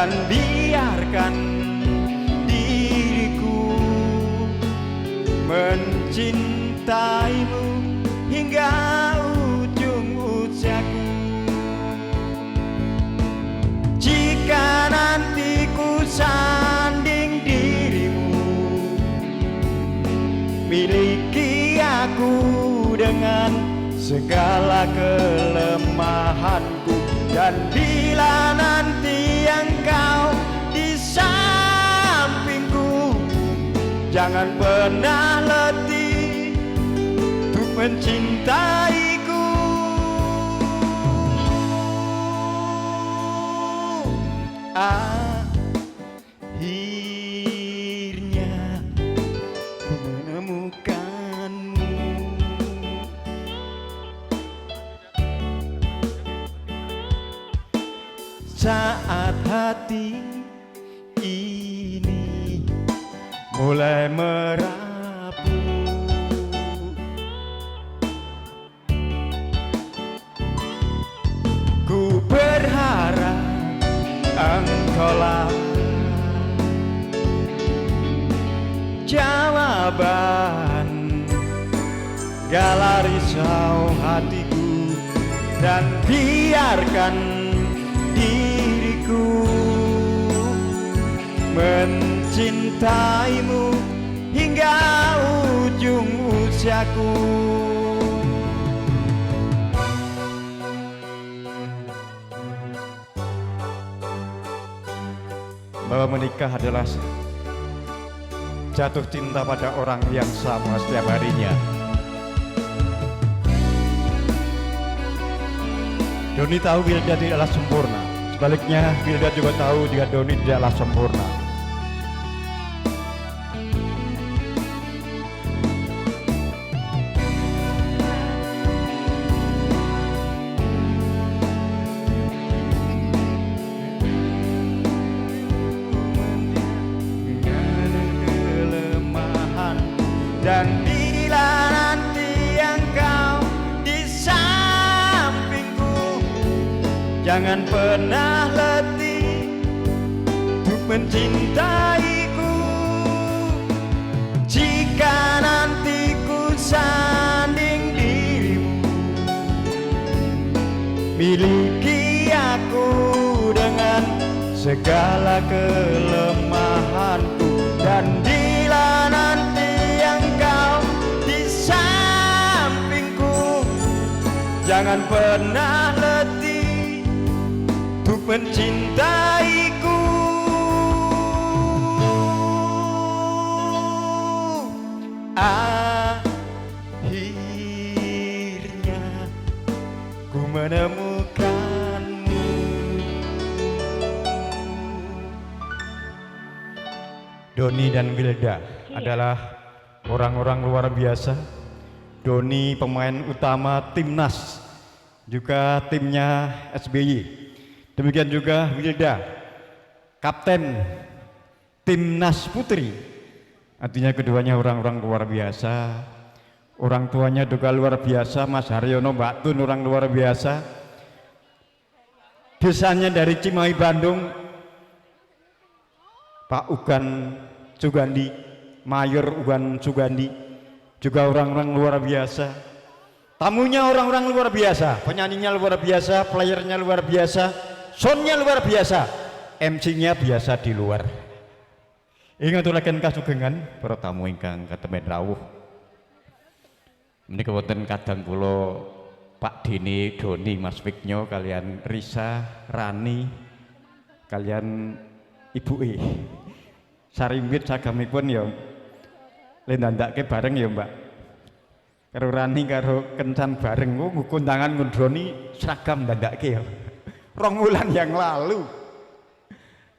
dan biarkan diriku mencintaimu hingga ujung usiaku. Jika nanti ku sanding dirimu, miliki aku dengan segala kelemahanku. Dan bila nanti engkau di sampingku, jangan pernah letih untuk mencintaiku. Akhirnya ku menemukanmu. Saat hati ini mulai merapu, ku berharap engkaulah jawaban segala risau hatiku. Dan biarkan diriku mencintaimu hingga ujung usiaku. Bahwa menikah adalah jatuh cinta pada orang yang sama setiap harinya. Doni tahu Wilda tidaklah sempurna. Sebaliknya, Wilda juga tahu jika Doni tidaklah sempurna. Kelemahan, dan bila nanti engkau di sampingku, jangan pernah letih untuk mencintaiku. Jika nanti ku sanding dirimu, miliki aku dengan segala kelemahanku. Dan bila nanti engkau di sampingku, jangan pernah letih untuk mencintaiku. Akhirnya ku menemukanmu. Doni dan Wilda adalah orang-orang luar biasa. Doni pemain utama timnas, juga timnya SBY. Demikian juga Wilda, kapten timnas putri. Artinya keduanya orang-orang luar biasa. Orang tuanya juga luar biasa. Mas Haryono, Mbak Tun orang luar biasa. Desanya dari Cimahi, Bandung, Pak Ugan Sugandi, Mayor Ugan Sugandi, juga orang-orang luar biasa. Tamunya orang-orang luar biasa, penyanyinya luar biasa, playernya luar biasa, soundnya luar biasa, MC-nya biasa di luar. Ingat aturaken kasugengan para tamu ingkang katemen rawuh. Menika wonten kadang kula Pak Dini, Doni, Mas Wigno kalian Risa, Rani, kalian Ibu Sarimbit sagamipun ya lendandake bareng ya Mbak. Karo Rani karo Kencan bareng kundangan ngundroni seragam ndandake ya. 2 wulan yang lalu.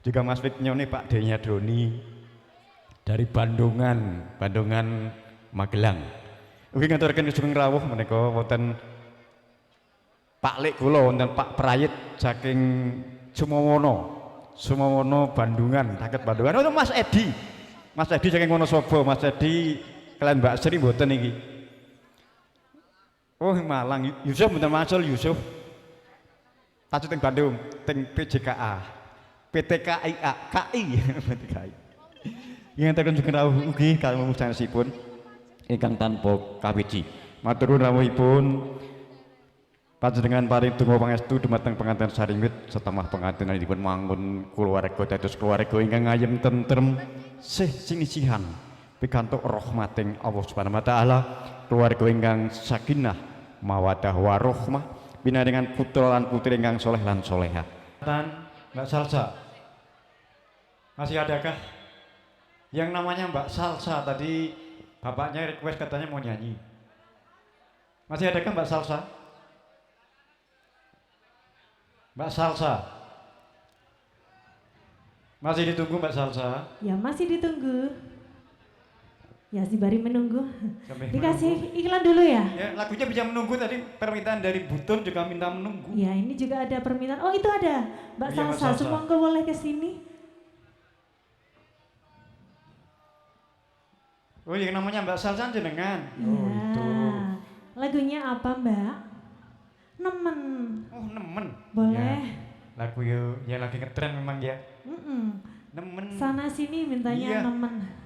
Juga Mas Wigno nih Pak D-nya Doni dari Bandungan Magelang. Ugi ngaturaken sugeng rawuh menika wonten Pak Lek kula wonten Pak Prayit saking Sumawono Bandungan, rakyat Bandungan. Oh, Mas Edi saking Wonosobo, Mas Edi kalian Mbak Sri mboten iki. Oh Malang, Yusuf mboten masuk Yusuf. Tajuk teng Bandung, teng PJKA. PT KIA KI PT KI yang terkunjung rawuh ugi kalih sanesipun ingkang tanpa kawiji matur nuwun rawuhipun panjenengan paring donga pangestu dumateng pengantin sarimit setemah pengantinanipun mangun kulawarga dados kulawarga ingkang ayem tentrem sinisihan pikantuk rahmating Allah Subhanahu wa taala keluarga ingkang sakinah mawaddah warahmah binaringan putra lan putri ingkang soleh lan solehah. Mbak Salsa masih adakah yang namanya Mbak Salsa? Tadi bapaknya request katanya mau nyanyi. Masih adakah Mbak Salsa? Mbak Salsa masih ditunggu Mbak Salsa? Ya masih ditunggu. Ya si Bari menunggu. Dikasih iklan dulu ya? Ya lagunya bisa menunggu, tadi permintaan dari Butun juga minta menunggu. Ya ini juga ada permintaan. Oh itu ada Mbak Iya, Salsa. Mbak Salsa. Semua enggak boleh ke sini. Oh yang namanya Mbak Salsa jenengan. Oh Ya. itu. Lagunya apa Mbak? Nemen. Oh nemen. Boleh. Ya, lagu yang lagi ngetren memang ya. Nemen. Sana sini mintanya Iya. nemen.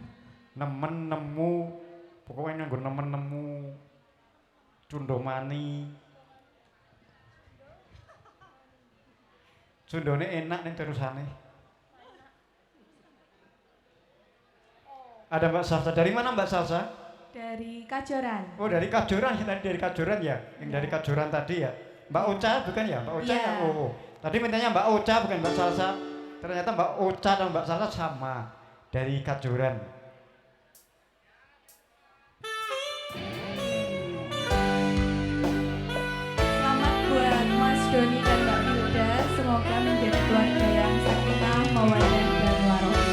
Nemen nemu, pokoknya nganggo nemen nemu, cundomani, cundone enak nih terusane. Ada Mbak Salsa, dari mana Mbak Salsa? Dari Kajoran. Oh dari Kajoran, tadi dari Kajoran ya, yang dari Kajoran tadi ya. Mbak Ocha bukan ya, Mbak Ocha Iya. ya. Oh, tadi mintanya Mbak Ocha bukan Mbak Salsa. Ternyata Mbak Ocha dan Mbak Salsa sama dari Kajoran. Selamat buat Mas Doni dan Mbak Hilda. Semoga menjadi keluarga yang sakinah, mawaddah dan warahmah.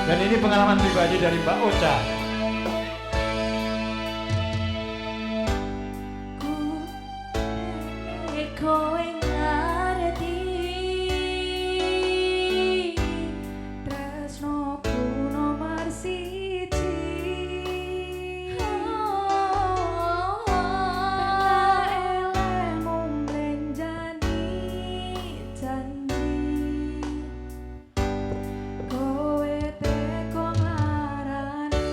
Dan ini pengalaman pribadi dari Mbak Ocha. Kowe ngarti tresnoku nomor siji. Elehmu mlenjani janji. Kowe teko marani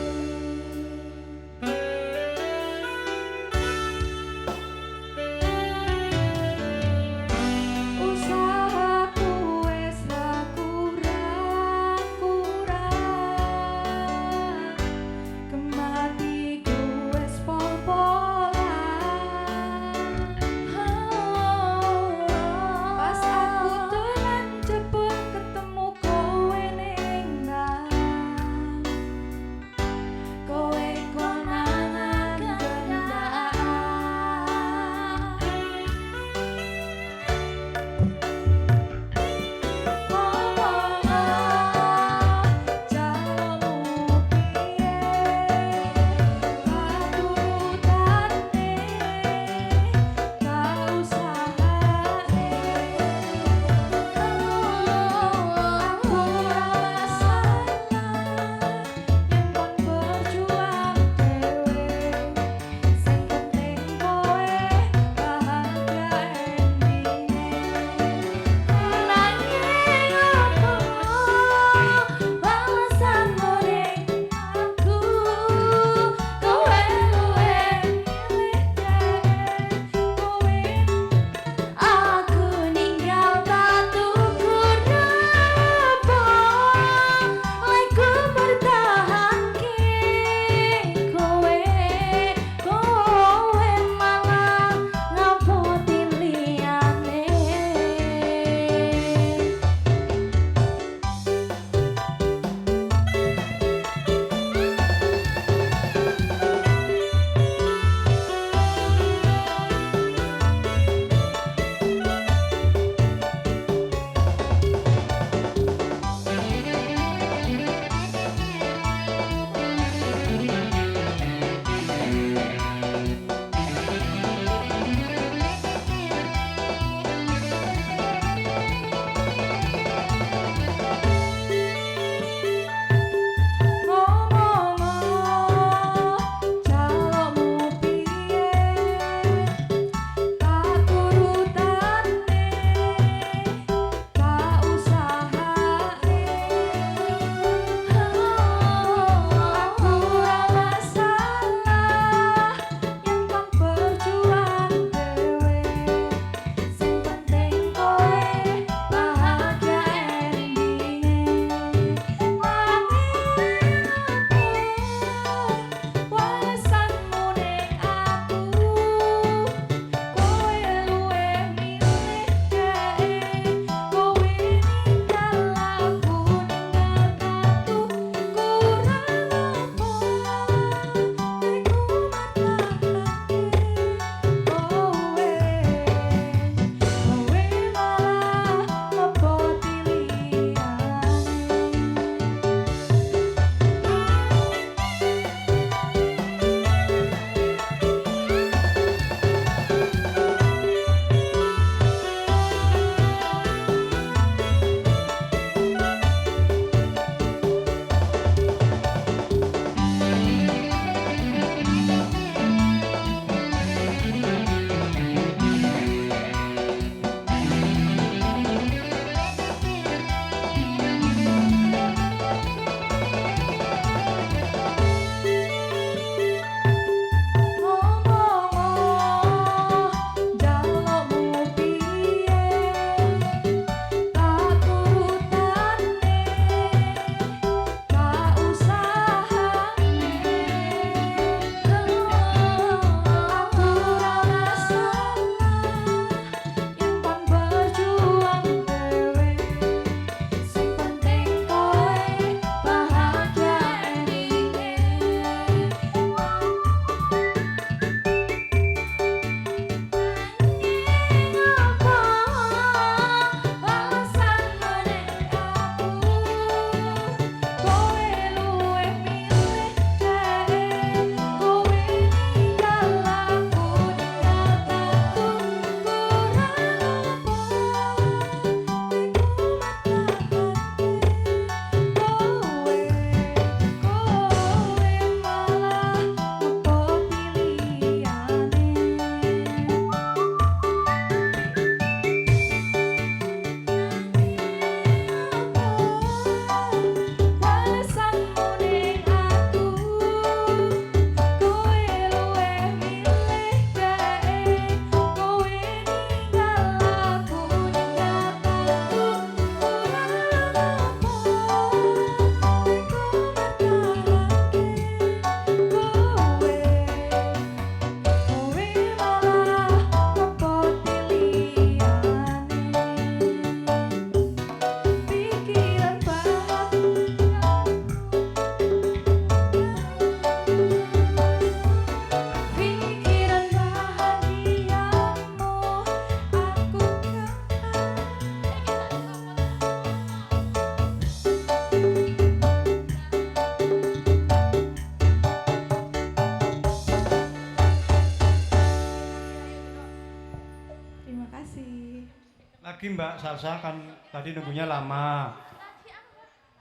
lagi Mbak Salsa, kan tadi nunggunya lama.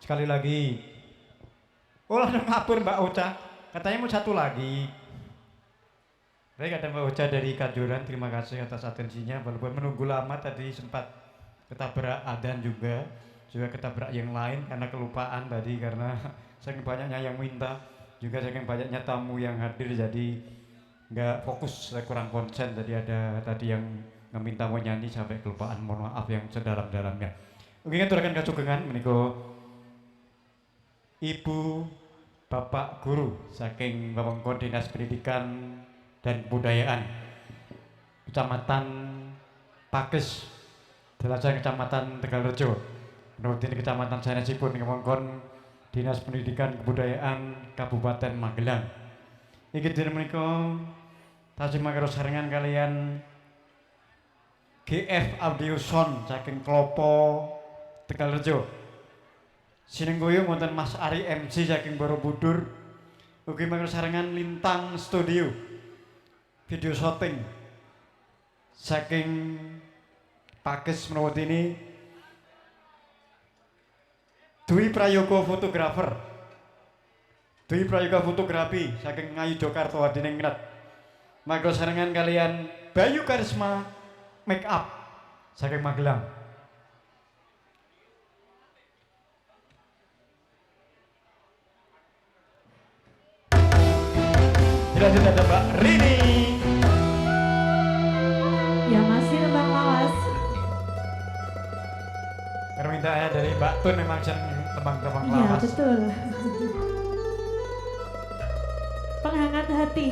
Sekali lagi. Oh langsung ngapur Mbak Ocha, katanya mau satu lagi. Baik, ada Mbak Ocha dari Kanjuran, terima kasih atas atensinya. Walaupun menunggu lama tadi sempat ketabrak Adan juga ketabrak yang lain karena kelupaan tadi, karena saking banyaknya yang minta, juga saking banyaknya tamu yang hadir, jadi nggak fokus, saya kurang konsen. Tadi ada tadi yang meminta mau nyanyi sampai kelupaan, mohon maaf yang sedalam-dalamnya. Mungkin aturaken kasugengan menika Ibu Bapak Guru saking wewengkon Dinas Pendidikan dan Kebudayaan Kecamatan Pakis, Delasan Kecamatan Tegalrejo, Nutin Kecamatan sanesipun wewengkon Dinas Pendidikan Kebudayaan Kabupaten Magelang. Iki dene menika tasih mangros sarengan kalian GF Audio Sound saking Klopo Tegalrejo. Sinenggoyo wonten Mas Ari MC saking Borobudur. Ugi mangros sarengan Lintang Studio video shooting saking Pakis Menawatini. Dwi Prayoga fotografer, Dwi Prayoga fotografi saking Ngayu Jokarta Hadiningrat. Mangros sarengan kalian Bayu Karisma make up saking Magelang. Tidak ada Mbak Rini. Ya masih Bang Lawas. Permintaannya dari Mbak Tun memang seneng tembang-tembang Iya lawas. betul. Penghangat hati.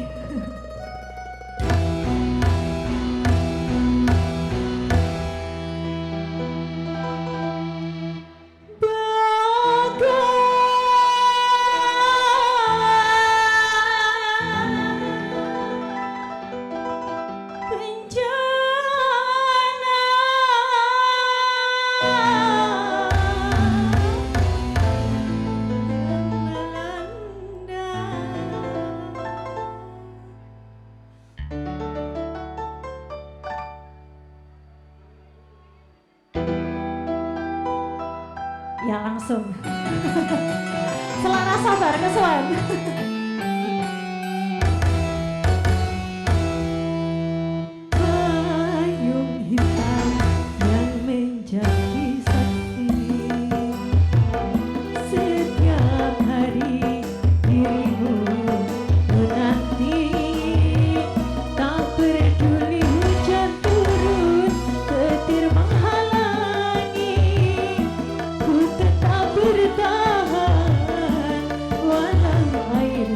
Ya langsung. Selana sabar kesuwen. Payung hitam yang menjadi saksi setiap hari dirimu menanti, tak peduli hujan turun petir menghalangi, ku tetap bertahan walau air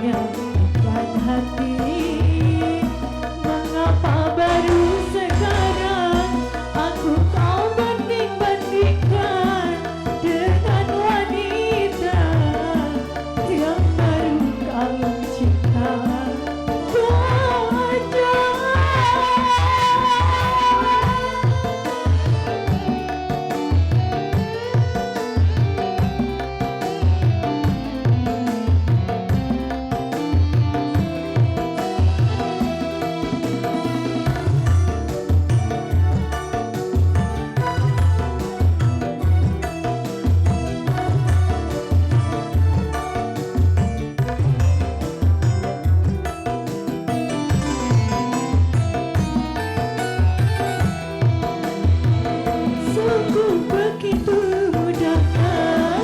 menyatukan hati. Mengapa baru sekarang aku kau banding-bandingkan dengan wanita yang baru kau cinta? Sungguh begitu mudahnya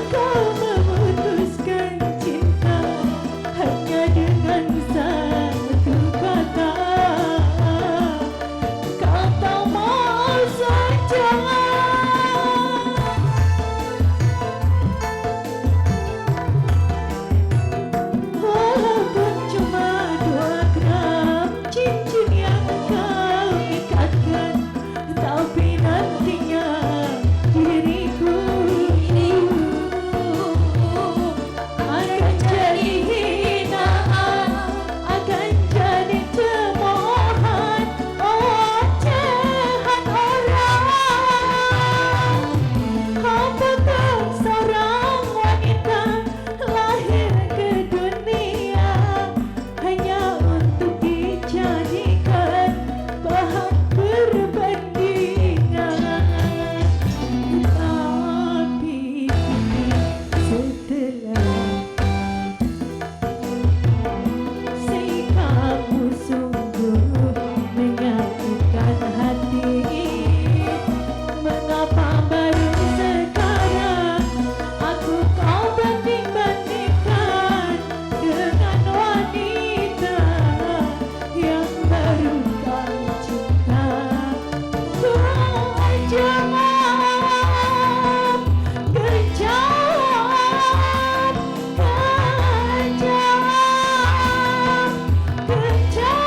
kau memutuskan cinta hanya dengan satu kata. Kata mau saja. Walaupun cuma 2 gram cincin yang kau ikatkan, tapi nantinya diriku akan jadi hinaan, akan jadi cemoohan ocehan orang. Apakah seorang wanita lahir ke dunia hanya untuk dijadikan bahan perbandingan? Tapi setelah sikapmu sungguh menyatukan hati, mengapa baru sekarang aku kau banding-bandingkan dengan wanita yang baru kau cinta? Kejam, kejam, kejam,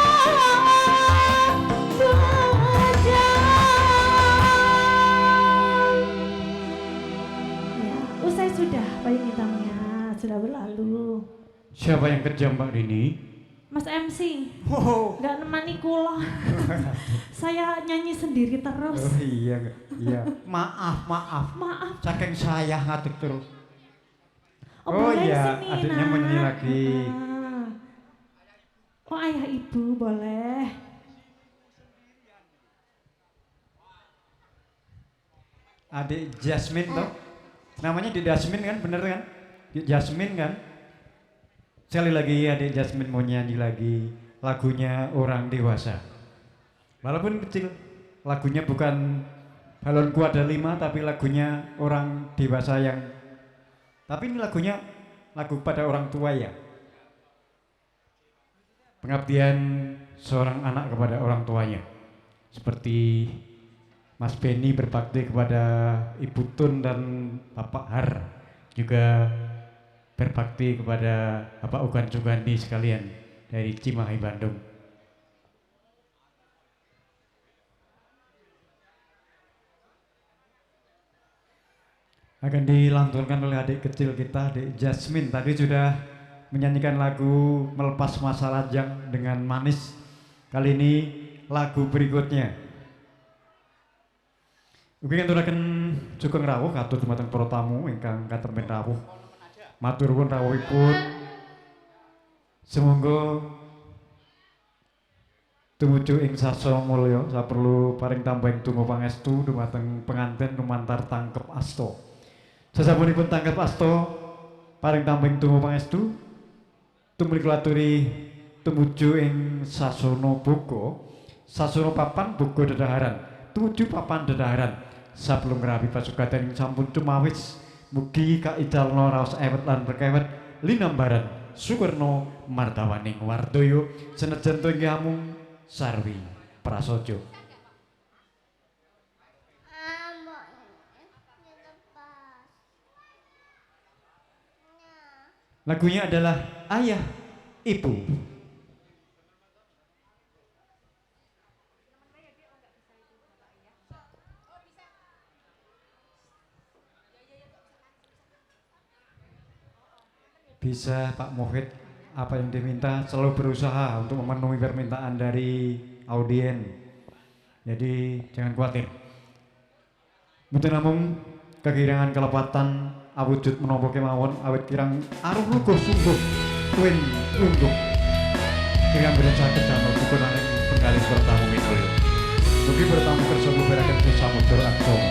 Ya, usai sudah payung hitamnya, sudah berlalu. Siapa yang kejam Mbak Rini? Mas MC, Oh, nggak nemani kula. Saya nyanyi sendiri terus. oh iya, iya. Maaf, maaf. Maaf. Saking saya ngatik terus. Oh, Oh boleh iya, sini, adiknya mau nyanyi lagi. Ah. Oh ayah ibu boleh. Adik Jasmine toh? Namanya Adik Jasmine kan, bener kan? Adik Jasmine kan? Sekali lagi Adik Jasmine mau nyanyi lagi lagunya Orang Dewasa. Walaupun kecil, lagunya bukan Balonku Ada 5, tapi lagunya orang dewasa yang. Tapi ini lagunya lagu pada orang tua ya. Pengabdian seorang anak kepada orang tuanya. Seperti Mas Benny berbakti kepada Ibu Tun dan Bapak Har, juga berbakti kepada Bapak Ugan Sugandi sekalian dari Cimahi, Bandung. Akan dilantunkan oleh adik kecil kita, adik Jasmine. Tadi sudah menyanyikan lagu Melepas Masa Lajang dengan Manis. Kali ini lagu berikutnya. Ugi ngaturaken sugeng rawuh katut dumateng para tamu ingkang katemben rawuh. Matur nuwun rawuhipun. Sumangga tumuju ing sasa mulya saperlu paring tambahing donga pangestu dumateng pengantin lumantar tangkep asta. Sasampunipun tangkep asta paring tambahing donga pangestu tumriki aturi tumuju ing sasana buka, sasana papan buka dedaharan, tumuju papan dedaharan. Sablung rabi pasugaten ing sampun cumawis, mugi kaidalna raos ewet lan berkewet linambaran sukurna martawaning wardaya senajan to inggih amung sarwi prasaja. Lagunya adalah Ayah ibu. Bisa Pak Muhid, apa yang diminta selalu berusaha untuk memenuhi permintaan dari audien. Jadi jangan khawatir. Mboten namung kegirangan kelepatan awujud menapa kemawon awit kirang aruh luguh sungguh tuwin lungguh. Kirang beren saged damel pukunaning penggalih bertamu minulya. Mugi bertamu kersa bubaraken samudra aksama.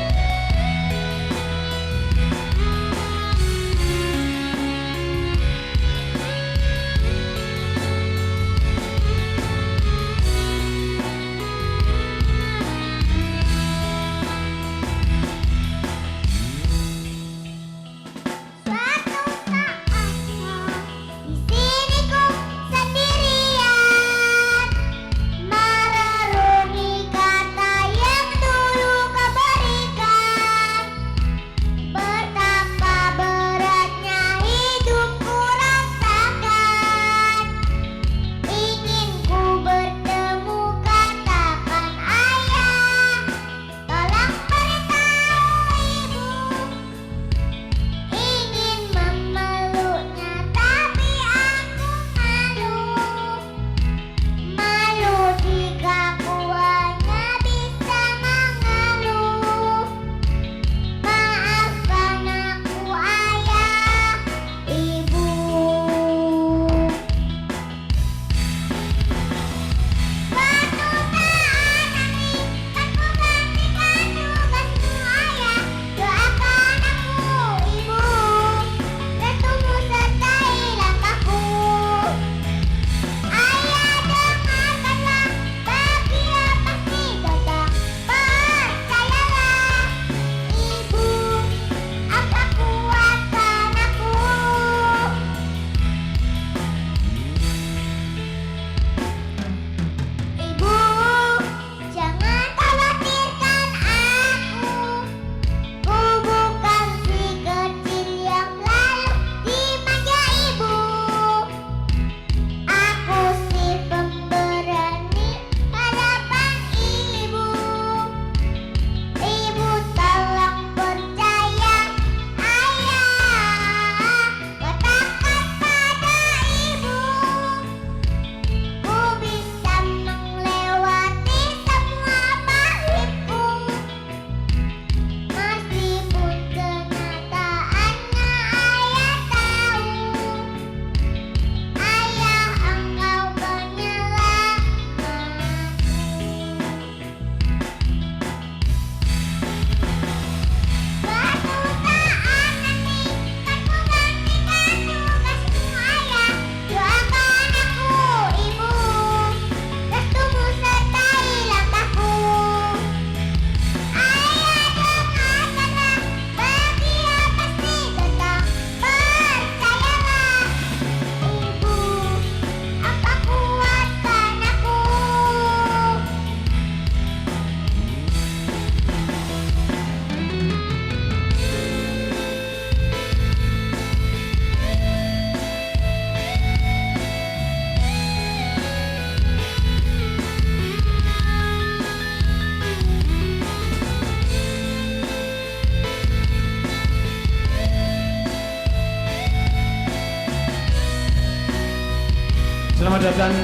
Selamat datang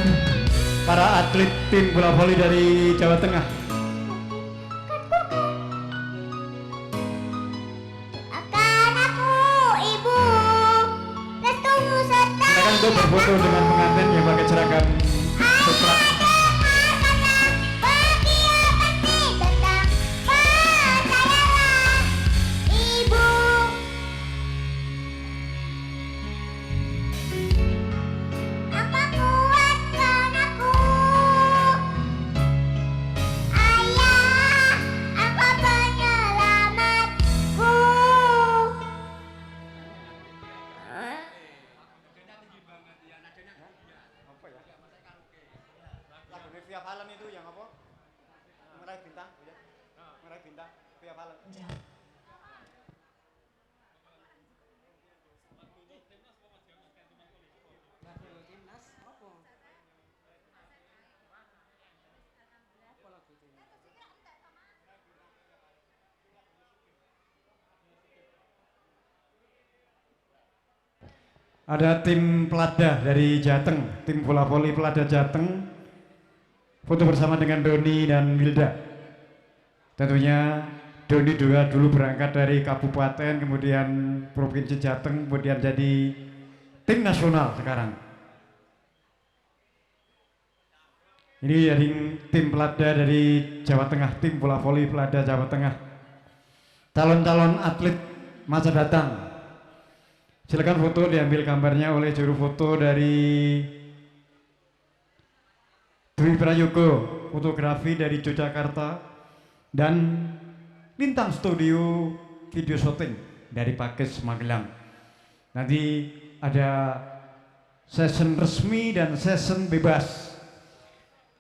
para atlet tim bola voli dari Jawa Tengah. Akan aku, Ibu, restumu serta Silakan untuk berfoto dengan pengantin yang pakai seragam coklat. Via Valen itu yang apa? Meraih bintang, ya? Meraih bintang, Via Valen. Ada tim Pelada dari Jateng, tim bola voli Pelada Jateng. Foto bersama dengan Doni dan Wilda. Tentunya Doni juga dulu berangkat dari kabupaten, kemudian provinsi Jateng, kemudian jadi tim nasional sekarang. Ini dari tim Pelada dari Jawa Tengah, tim bola voli Pelada Jawa Tengah. Calon-calon atlet masa datang. Silakan foto diambil gambarnya oleh juru foto dari Dwi Prayogo, fotografi dari Yogyakarta, dan Lintang Studio video shooting dari Pakis Magelang. Nanti ada session resmi dan session bebas.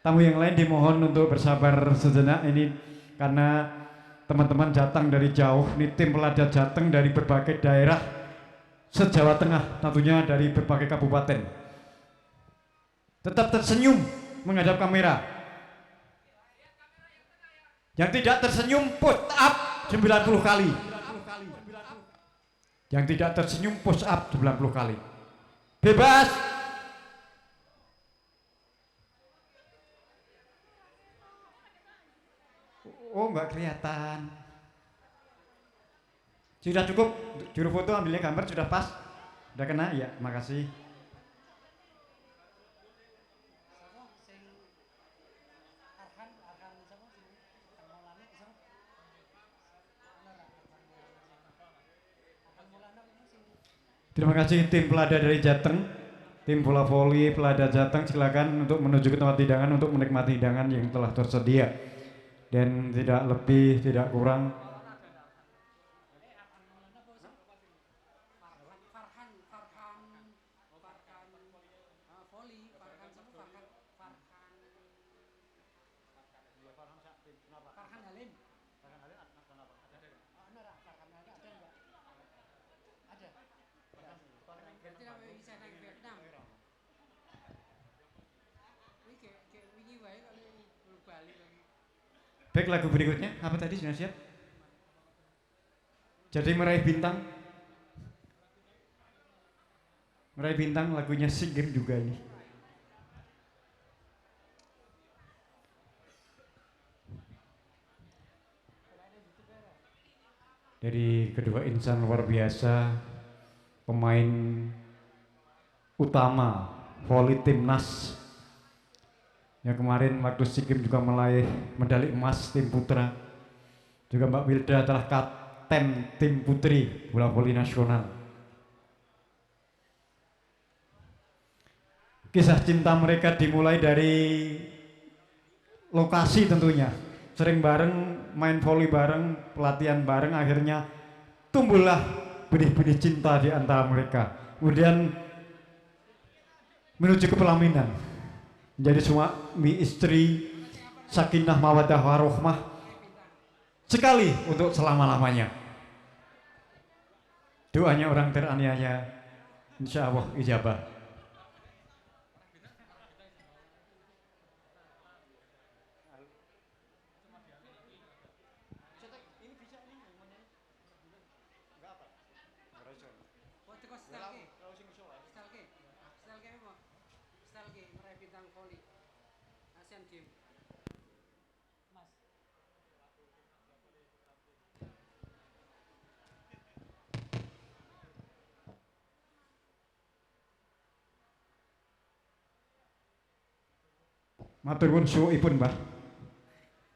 Tamu yang lain dimohon untuk bersabar sejenak ini karena teman-teman datang dari jauh. Ini tim Pelada Jateng dari berbagai daerah se-Jawa Tengah, tentunya dari berbagai kabupaten. Tetap tersenyum menghadap kamera. Yang tidak tersenyum push up 90 kali. Yang tidak tersenyum push up 90 kali. Bebas. Oh, enggak kelihatan. Sudah cukup, juru foto ambilnya gambar sudah pas, sudah kena ya, makasih. Terima kasih tim Pelada dari Jateng, tim bola voli Pelada Jateng, silakan untuk menuju ke tempat hidangan untuk menikmati hidangan yang telah tersedia dan tidak lebih tidak kurang. Baik, lagu berikutnya apa tadi sudah siap? Jadi meraih bintang. Meraih bintang lagunya SEA Games juga ini. Dari kedua insan luar biasa, pemain utama voli timnas yang kemarin waktu SEA Games juga meraih medali emas tim putra. Juga Mbak Wilda adalah kapten tim putri bola voli nasional. Kisah cinta mereka dimulai dari lokasi tentunya. Sering bareng, main voli bareng, pelatihan bareng, akhirnya tumbuhlah benih-benih cinta di antara mereka. Kemudian menuju ke pelaminan. Menjadi suami istri, sakinah mawaddah warohmah sekali untuk selama-lamanya. Doanya orang teraniaya insya Allah ijabah. Matur nuwun suwukipun Mbah.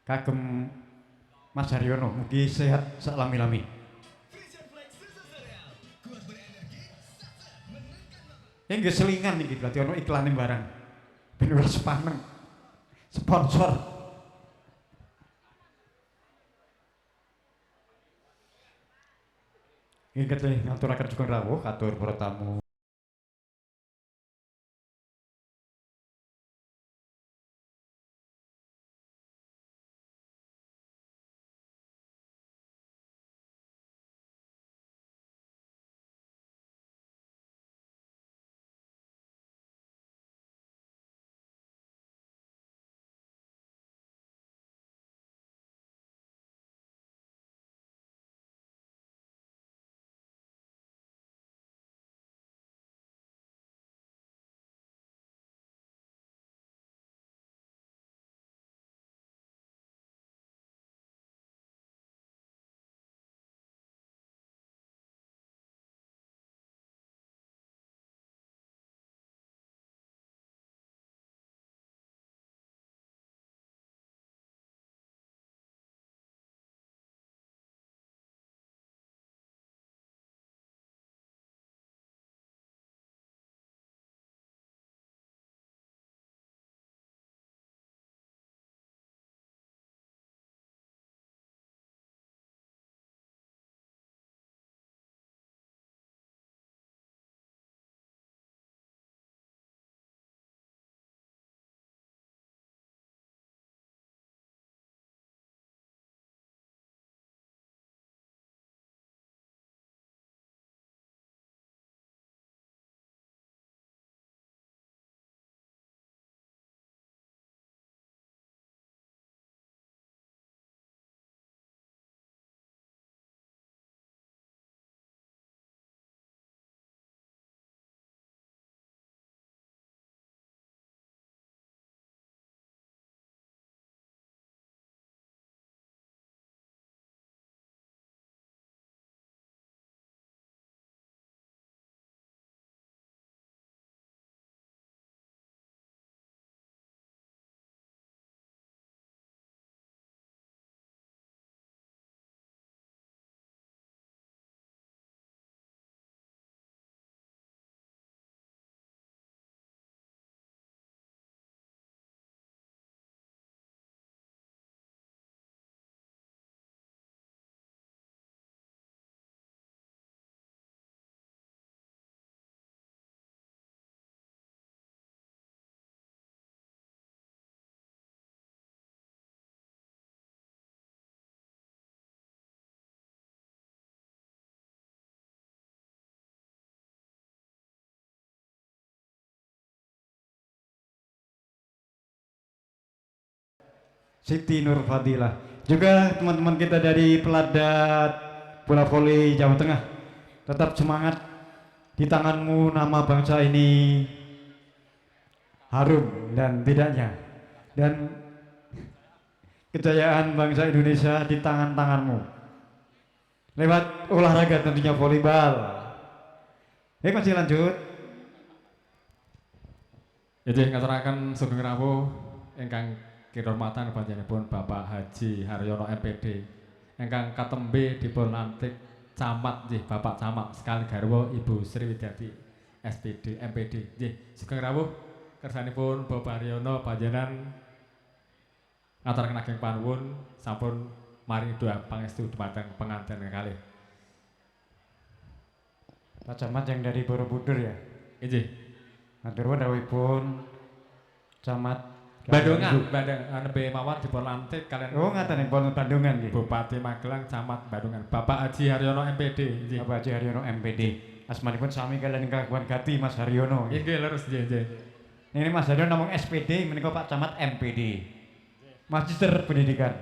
Kagem Mas Haryono, mugi sehat salami-lami. Ini selingan nih berarti ono iklanin barang. Ben ora sepaneng. Sponsor. Ini katanya ngaturaken sugeng rawuh katur para tamu. Siti Nur Fadilah. Juga teman-teman kita dari Peladat Bola Voli Jawa Tengah. Tetap semangat, di tanganmu nama bangsa ini harum dan tidaknya. Dan kejayaan bangsa Indonesia di tangan-tanganmu. Lewat olahraga tentunya volleyball. Masih lanjut. Jadi ngaturaken sugeng rawuh ingkang kiromatan panjenenganipun Bapak Haji Haryono MPD ingkang katembe dipun lantik camat nggih Bapak Camat sekali garwa Ibu Sri Widyati SPD MPD. Nggih sugeng rawuh kersanipun Bapak Haryono panjenengan ngaturaken ageng panuwun sampun maringi doa pangestu dumateng pengantin kalih. Pak Camat yang dari Borobudur ya. Nggih. Matur nuwun rawuhipun Camat Bandungan, nembe mawon dipun lantik kalian. Oh ngaten pun Bandungan nggih. Bupati Magelang, Camat Bandungan, Bapak Haji Haryono MPD. Nggih. Bapak Haji Haryono MPD. Asmanipun sami kalian kagungan gati Mas Haryono. Nggih leres nggih. Ini Mas Haryono namung SPD, menika Pak Camat MPD. Magister Pendidikan.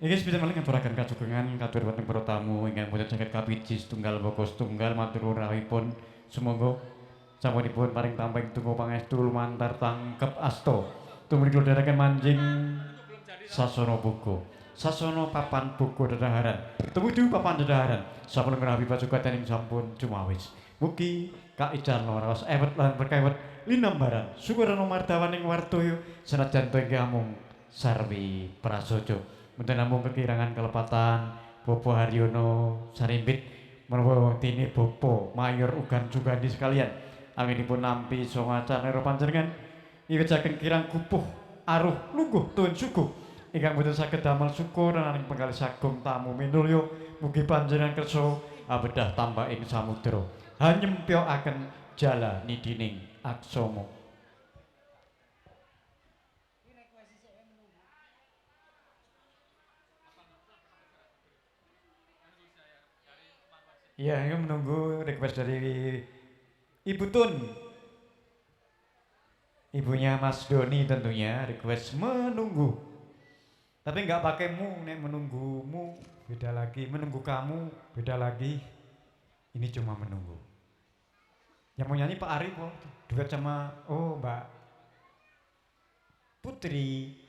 Iki sepeda malih ngaturaken kajugengan katur wonten para tamu ingkang boten saged kapiji setunggal boko setunggal matur nuwun rawuhipun. Semoga sampun paring tamping tunggu pangestu lumantar tangkep asto. Tumriki dherekaken manjing sasana buku. Sasana papan buku dedaharan. Tumuju papan dedaharan. Sampun ngrabi pasukan ing sampun cumawis. Mugi kaican lawas ewet lan berkewet linambaran. Syukuran mardawan ing wartoyo senajan to inggih amung sarwi prasaja. Mboten namung kekirangan kelepatan Bapak Haryono sarimbit menawa tini Bapak Mayor ugan Sugandi sekalian. Aminipun nampi songacan ero panjenengan iwit saking kirang kupuh aruh lungguh tuwin suguh ingkang boten saged damel syukur ananing penggalih sagung tamu minulya mugi panjenengan kersa abedah tambah ing samudra hanyempyokaken jala nidining aksama. Iya, ini menunggu request dari Ibu Tun. Ibunya Mas Doni tentunya request menunggu. Tapi nggak pakai mu, nek menunggumu beda lagi, menunggu kamu beda lagi. Ini cuma menunggu. Yang mau nyanyi Pak Arif, oh, duet sama Mbak Putri.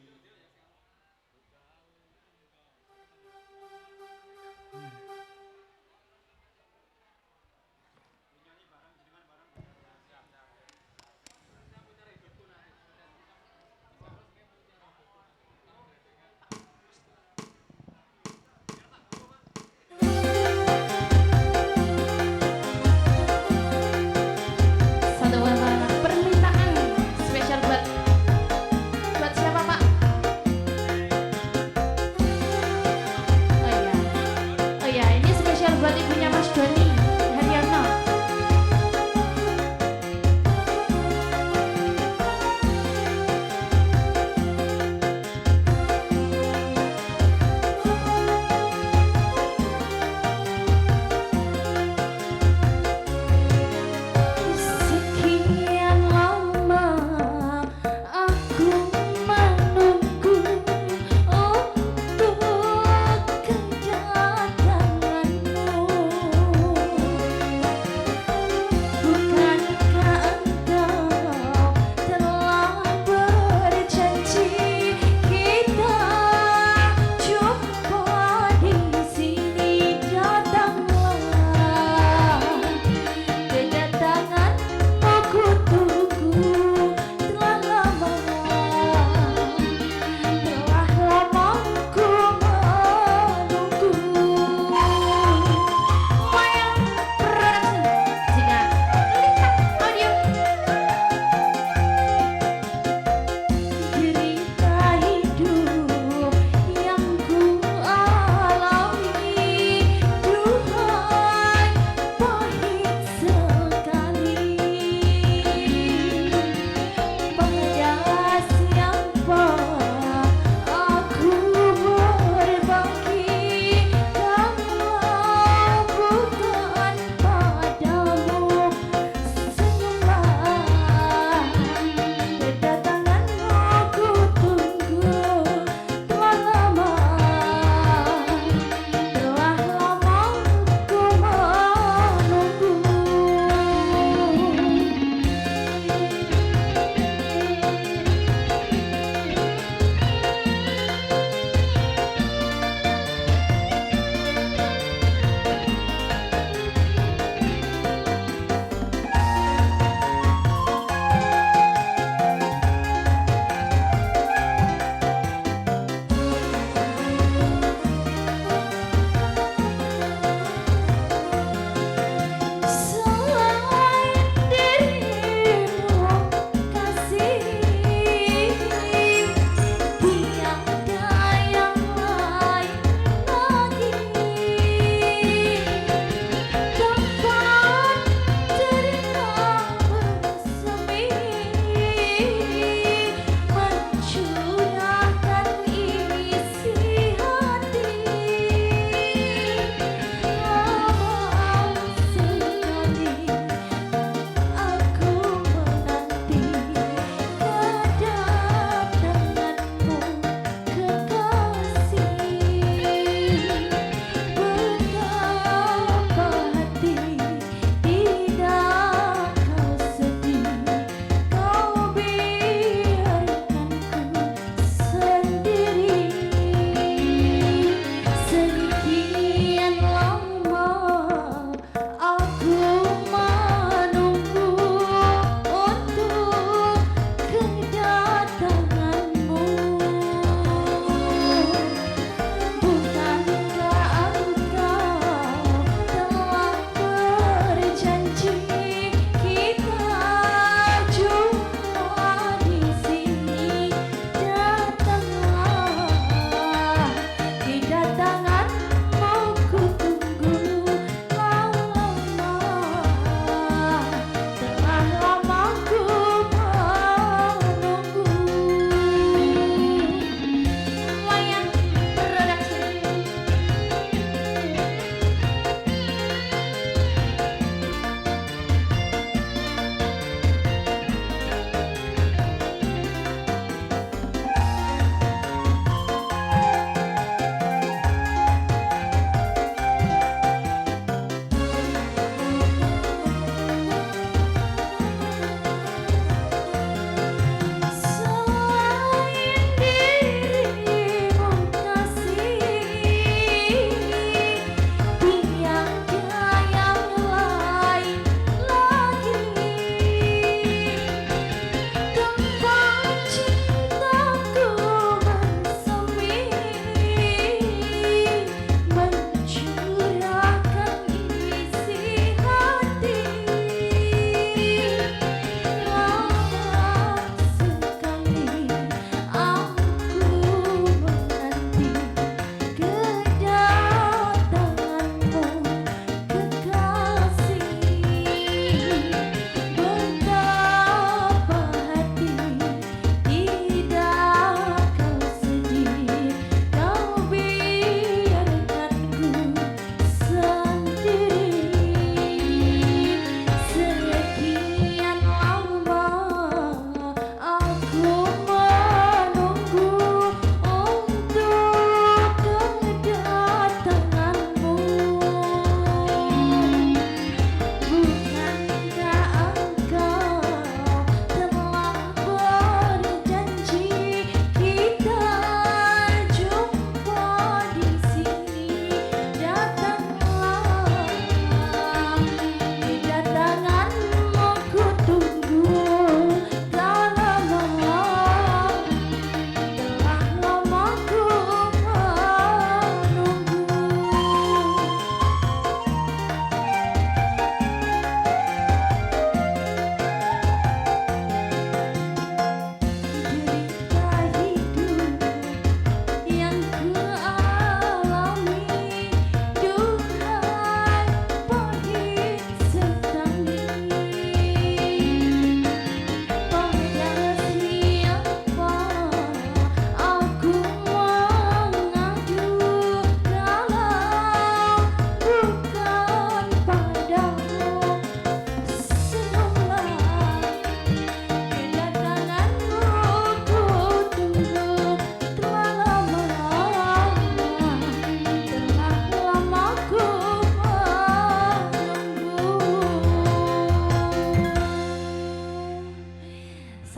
Satu permintaan spesial buat siapa Pak?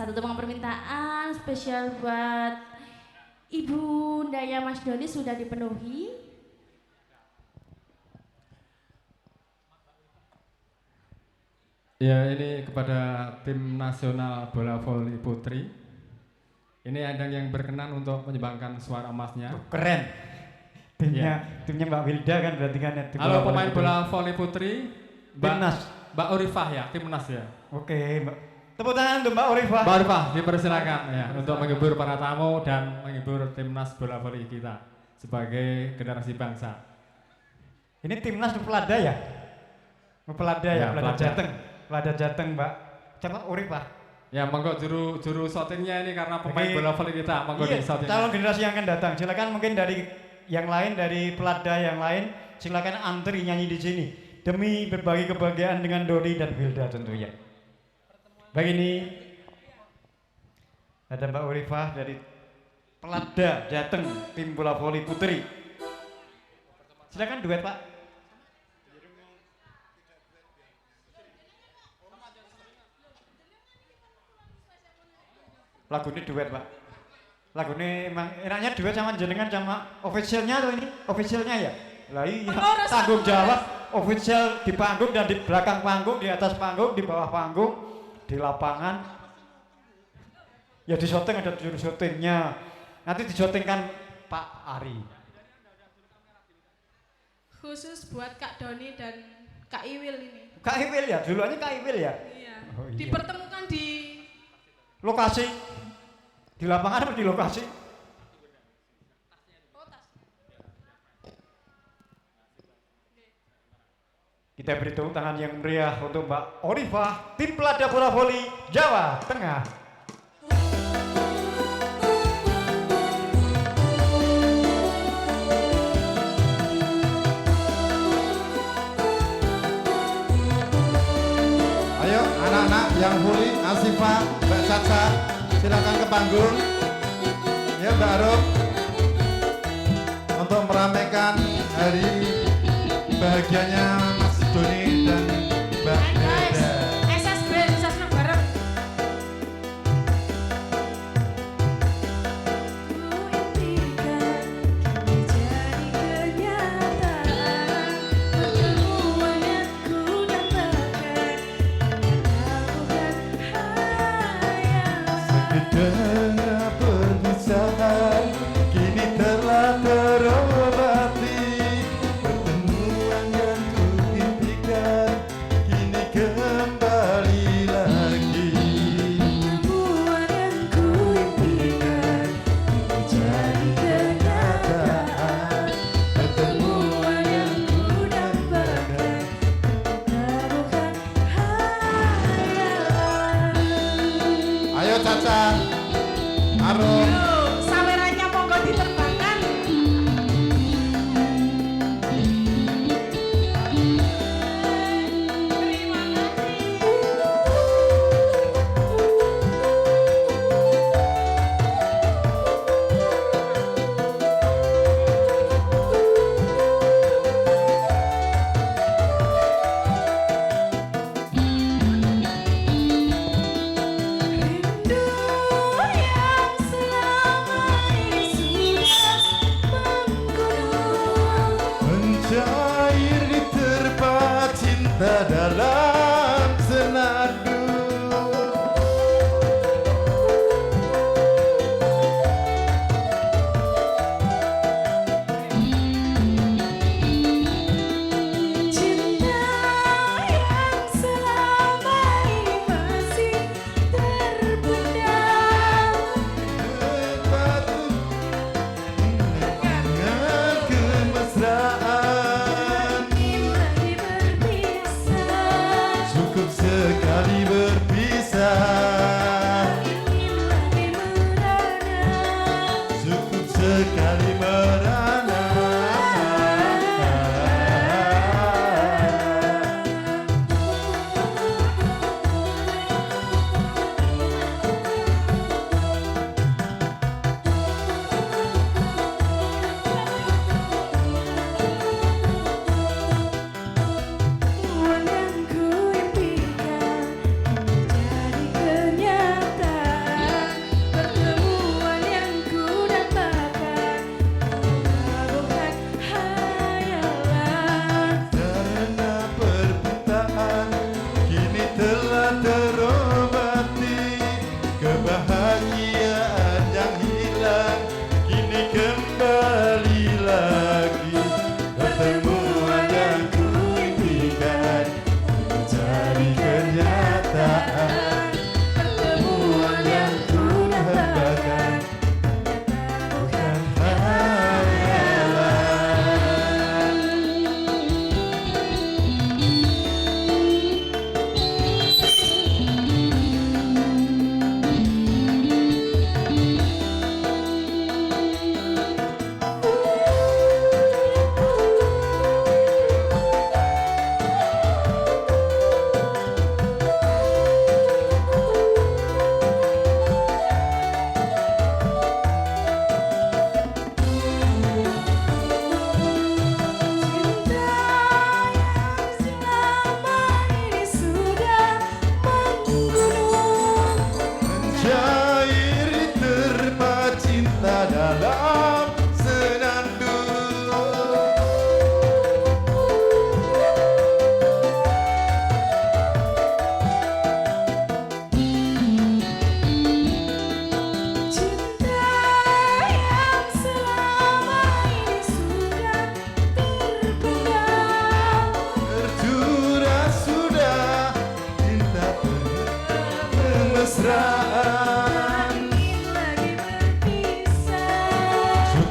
satu tumpeng permintaan spesial buat Ibu Ndaya Mas Doni sudah dipenuhi. Ya, ini kepada tim nasional bola voli putri. Ini ada yang berkenan untuk menyumbangkan suara emasnya. Keren. Timnya Mbak Wilda kan berarti kan. Halo pemain bola voli putri, Timnas. Mbak Orifah ya, timnas ya. Oke, Mbak. Tepuk tangan untuk Mbak Orifah. Mbak Orifah dipersilakan ya untuk menghibur para tamu dan menghibur timnas bola voli kita sebagai generasi bangsa. Ini timnas Pelada ya? Pelada ya, Pelada Pelada. Jateng. Pelada Jateng, Mbak. Coba Orifah. Ya, monggo juru shootingnya ini karena pemain Oke. bola voli kita, monggo di Iya, shooting. calon generasi yang akan datang. Silakan mungkin dari yang lain, dari Pelada yang lain, silakan antri nyanyi di sini demi berbagi kebahagiaan dengan Doni dan Wilda tentunya. Baik, ini ada Mbak Orifah dari Pelada Jateng, tim bola voli putri. Silakan duet, Pak. Lagu ini duet, Pak. Lagu ini emang enaknya duet sama jenengan sama officialnya tuh ini, officialnya ya. Lah iya, tanggung jawab official di panggung dan di belakang panggung, di atas panggung, di bawah panggung, di lapangan. Ya di syuting ada juru syutingnya. Nanti disyutingkan Pak Ari. Khusus buat Kak Doni dan Kak Iwil ini. Kak Iwil ya, duluannya Kak Iwil ya. Iya. Oh, iya. Dipertemukan di Lokasi di lapangan atau di lokasi? Kita beri tepuk tangan yang meriah untuk Mbak Orifah, tim Pelada Bola Voli Jawa Tengah. Ayo anak-anak yang voli, Asifa, Mbak Caca, silakan ke panggung. Ya Mbak Aruf, untuk meramaikan hari bahagianya Mas Doni dan Mbak Wilda. SSB bisa senang bareng. Bedanya perpisahan kini telah terobati. Pertemuan yang kuimpikan kini kembali lagi. Pertemuan yang kuimpikan jadi kenyataan. Pertemuan yang kudambakan bukan hayalan. Ayo Caca, Arum. Sawerannya monggo diterbangkan. Terima kasih. Rindu yang selama ini sudah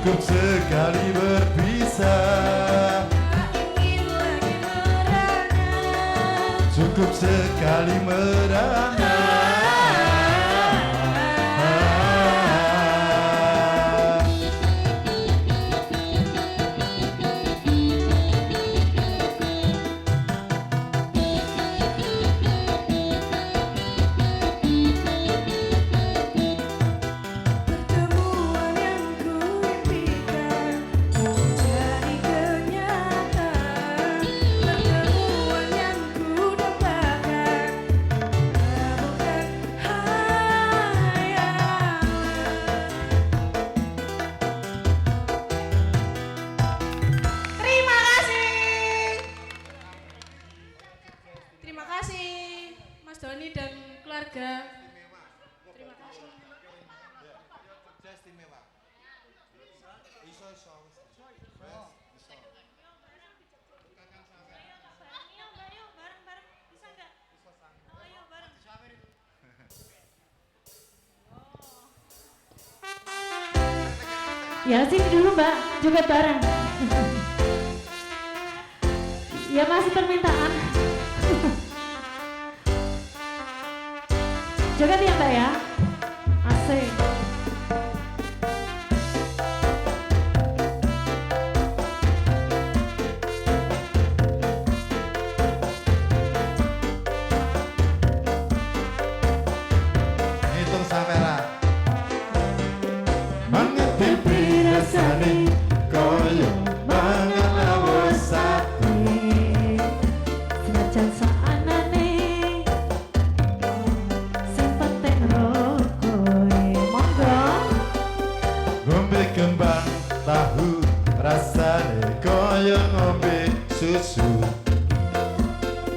Cukup sekali berpisah, ingin lagi merana. cukup sekali merana. Pertemuan yang ku impikan menjadi kenyataan. Pertemuan yang ku dambakan bukan hayalan. Terima kasih. Terima kasih Mas Doni dan keluarga. Terima kasih. Ya sini dulu Mbak, joget bareng. Ya masih permintaan. Joget ya Mbak ya. Asik. Hitung sampai ra. Mengerti rasane koyo mangan lawuh sate. Senajan saanane sing penting rokoe monggo. Ngombe kembang tahu rasane koyo ngombe susu.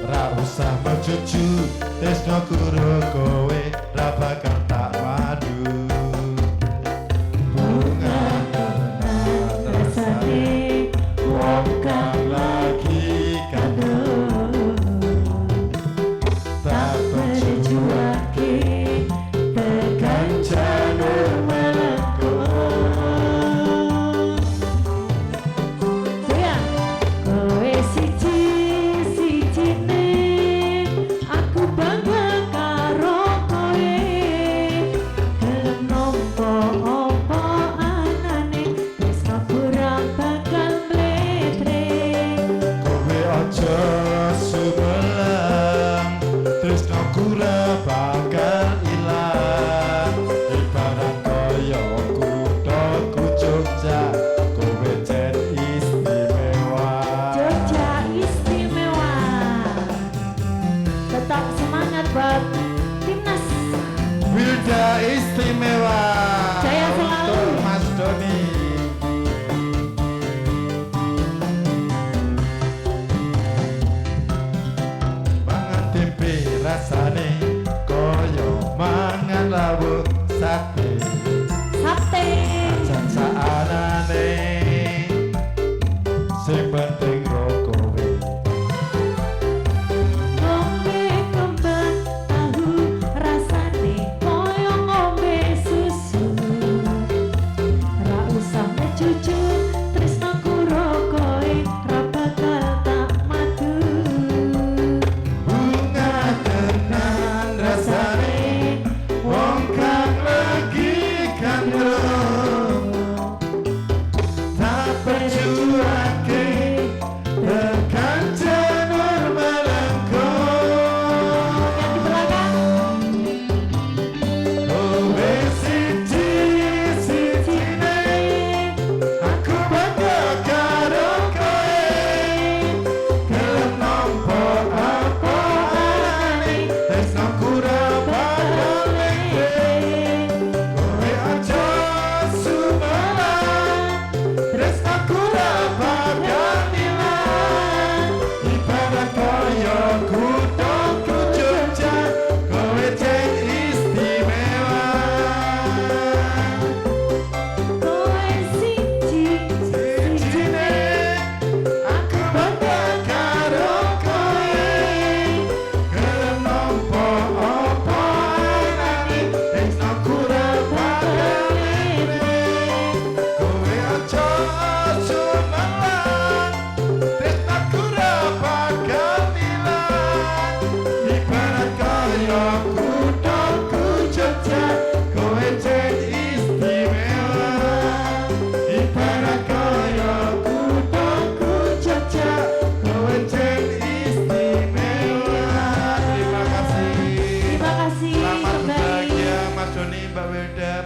Ra usah mencucu tresno karo kowe ra bakal tak madu. Bunga tenan rasane wong kang lagi kandung. Tak berjuangke tekan jalur melengkung. Goyang. Kowe siji-sijine aku bangga karo kowe. Gelem nampa apa anane tresno kurang bakal mletreng. Kowe aja sumelang, tresno kura bakal ilang. Ibarat kaya kuthaku Jogja, kowe jen istimewa. Jogja istimewa. Tetap semangat buat timnas. Wilda istimewa. Jaya selalu. Untuk Mas Doni. Mangan tempe rasane koyo mangan lawuh sate. Sate. Jan saanane sing penting rokowe. Ngombe kembang tahu rasane koyo ngombe susu. Ra usah mencucu tresno karo koe ra bakal tak madu. Bunga tenan rasane wong kang lagi kandung.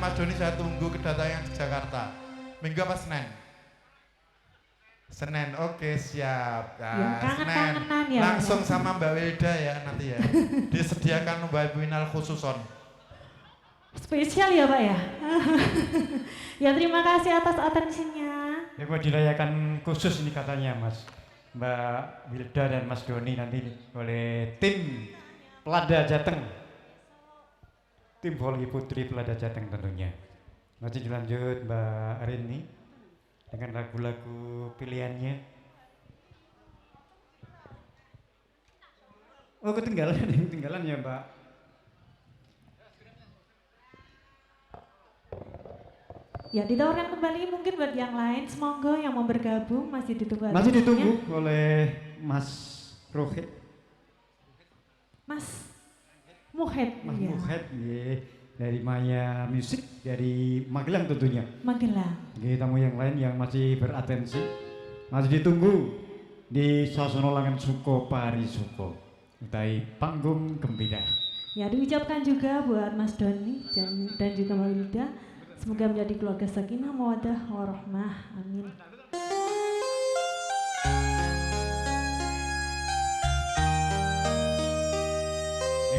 Mas Doni saya tunggu kedatangan di Jakarta. Minggu apa Senin? Senin, oke siap. Ya, Senin kangen-kangenan ya. langsung sama Mbak Wilda ya nanti ya. Disediakan webinar khususon. Spesial ya Pak ya. Ya terima kasih atas atensinya. Ya buat dirayakan khusus ini katanya Mas Mbak Wilda dan Mas Doni nanti oleh tim Pelada Jateng, tim voli putri Pelada Jateng tentunya. Nanti dilanjut Mbak Arini dengan lagu-lagu pilihannya. Oh ketinggalan ya Mbak. Ya ditawarkan kembali mungkin buat yang lain, semoga yang mau bergabung masih ditunggu. Masih ditunggu oleh Mas Rohit. Mas Muhed. Mas ya. Muhed dari Maya Music dari Magelang tentunya. Magelang. Tamu yang lain yang masih beratensi masih ditunggu di Sasono Langan Suko Parisuko dari panggung gembira. Ya diucapkan juga buat Mas Doni dan juga Mbak Wilda, semoga menjadi keluarga sakinah mawaddah warahmah. Amin.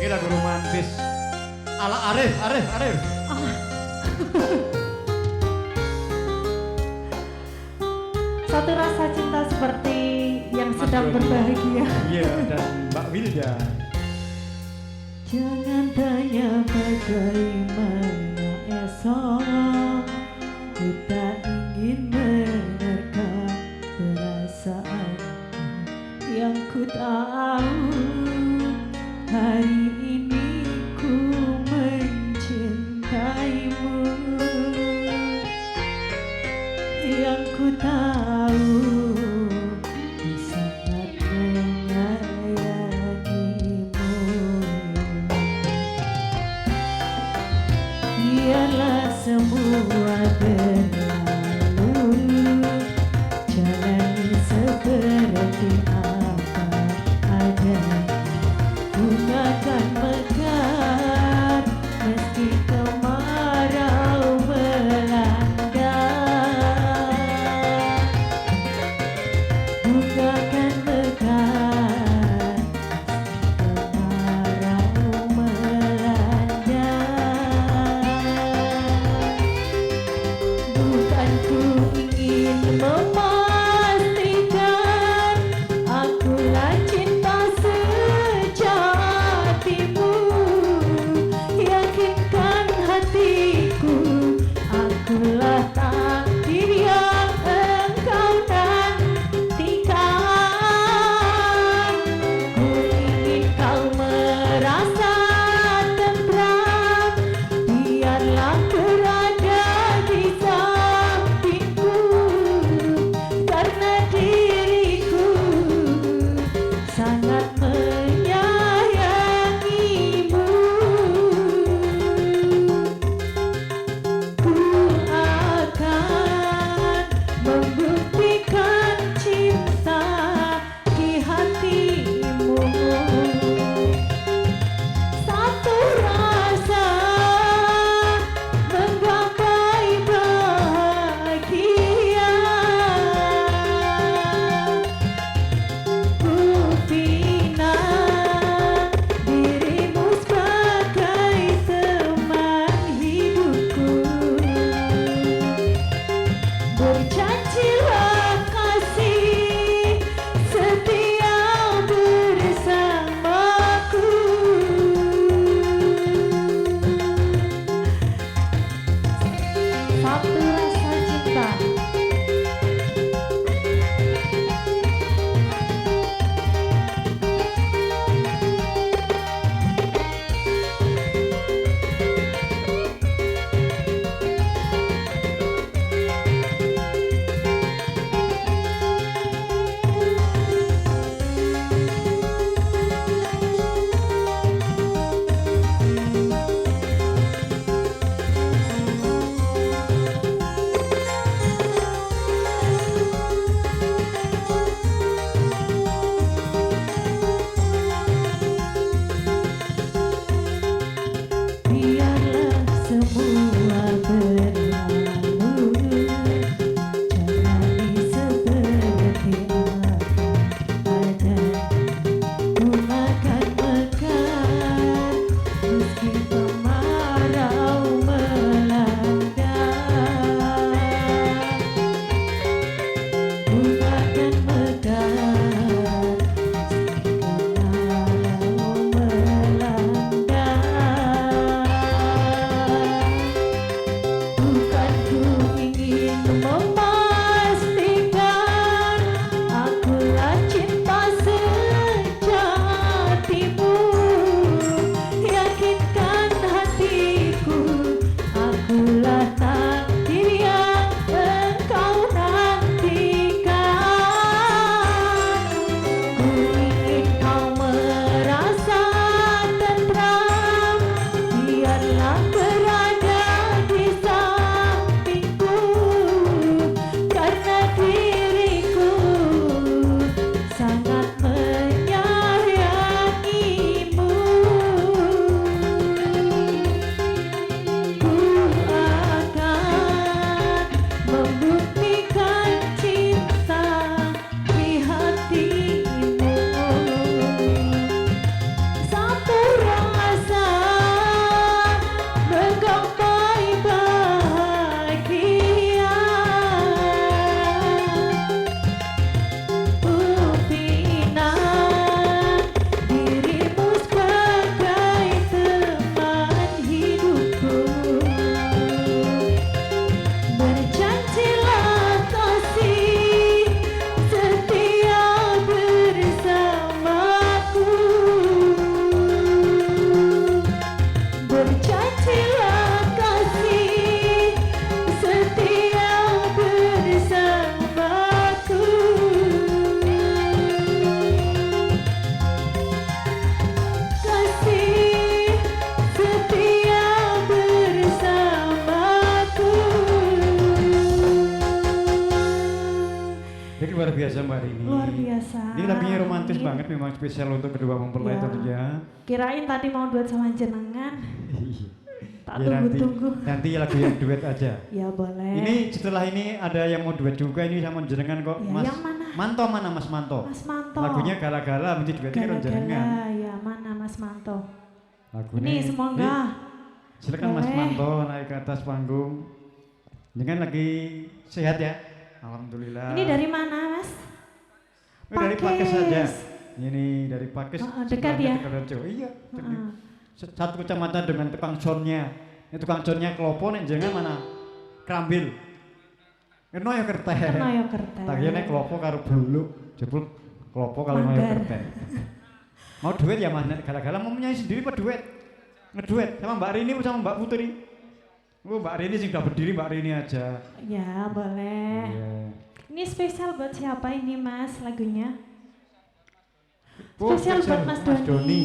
Ini lagu romantis ala Arif. Satu rasa cinta seperti yang sedang berbahagia. Iya, dan Mbak Wilda. Jangan tanya bagaimana esok, ku tak ingin menerka perasaan yang ku tahu. Hari ini ku mencintaimu, yang ku tahu ku sangat menyayangimu. Biarlah semua berlalu, jalani seperti apa adanya. Bunga kan mekar meski kemarau melanda. Bunga kan mekar kemarau melanda. Bukan ku ingin memastikan akulah cinta sejatimu. Yakinkan hatiku, akulah takdir yang engkau nantikan. Ku ingin kau merasa tentram, biarlah berada di sampingku, karena diriku sangat menyayangimu. Ku akan membuktikan cinta di hatimu. Satu rasa menggapai bahagia. Ku bina dirimu sebagai teman hidupku. Berjanjilah kasih setia bersamaku. Satu rasa cinta. biasa Mbak Rini. Luar biasa. Ini lagunya romantis Amin. banget, memang spesial untuk kedua mempelai Ya. tentunya. Kirain tadi mau duet sama jenengan. Tak Ya, tunggu-tunggu. nanti lagu yang duet aja. Ya boleh. Ini setelah ini ada yang mau duet juga ini sama jenengan kok. Ya, Mas yang mana? Manto mana Mas Manto? Mas Manto. Lagunya gala-gala mesti duetnya karo jenengan. Gala-gala, ya mana Mas Manto? Lagunya Ini semoga. Silakan Mas Boleh. Manto naik ke atas panggung. Jenengan lagi sehat ya? Alhamdulillah. Ini dari mana Mas? Oh, dari Pakis Pakis. saja. Ini dari Pakis. Oh, dekat sebelahnya ya? Tegalrejo. Iya. Heeh. Satu kecamatan dengan tukang sonnya. Ini tukang sonnya Klopo nek jenengan mana? Krambil. Kena ya kerteh. Kena ya kerteh. Tak kira nek Klopo karo Bluluk. Jebul Klopo kalau mau Manggar. kerteh. Mau duet ya Mas? Nek gala-gala mau menyanyi sendiri apa duet? Ngeduet sama Mbak Rini sama Mbak Putri. Oh, Mbak Rini sih udah berdiri, Mbak Rini aja. Ya boleh. Iya. Ini spesial buat siapa ini Mas lagunya? Oh, Spesial buat Mas Doni.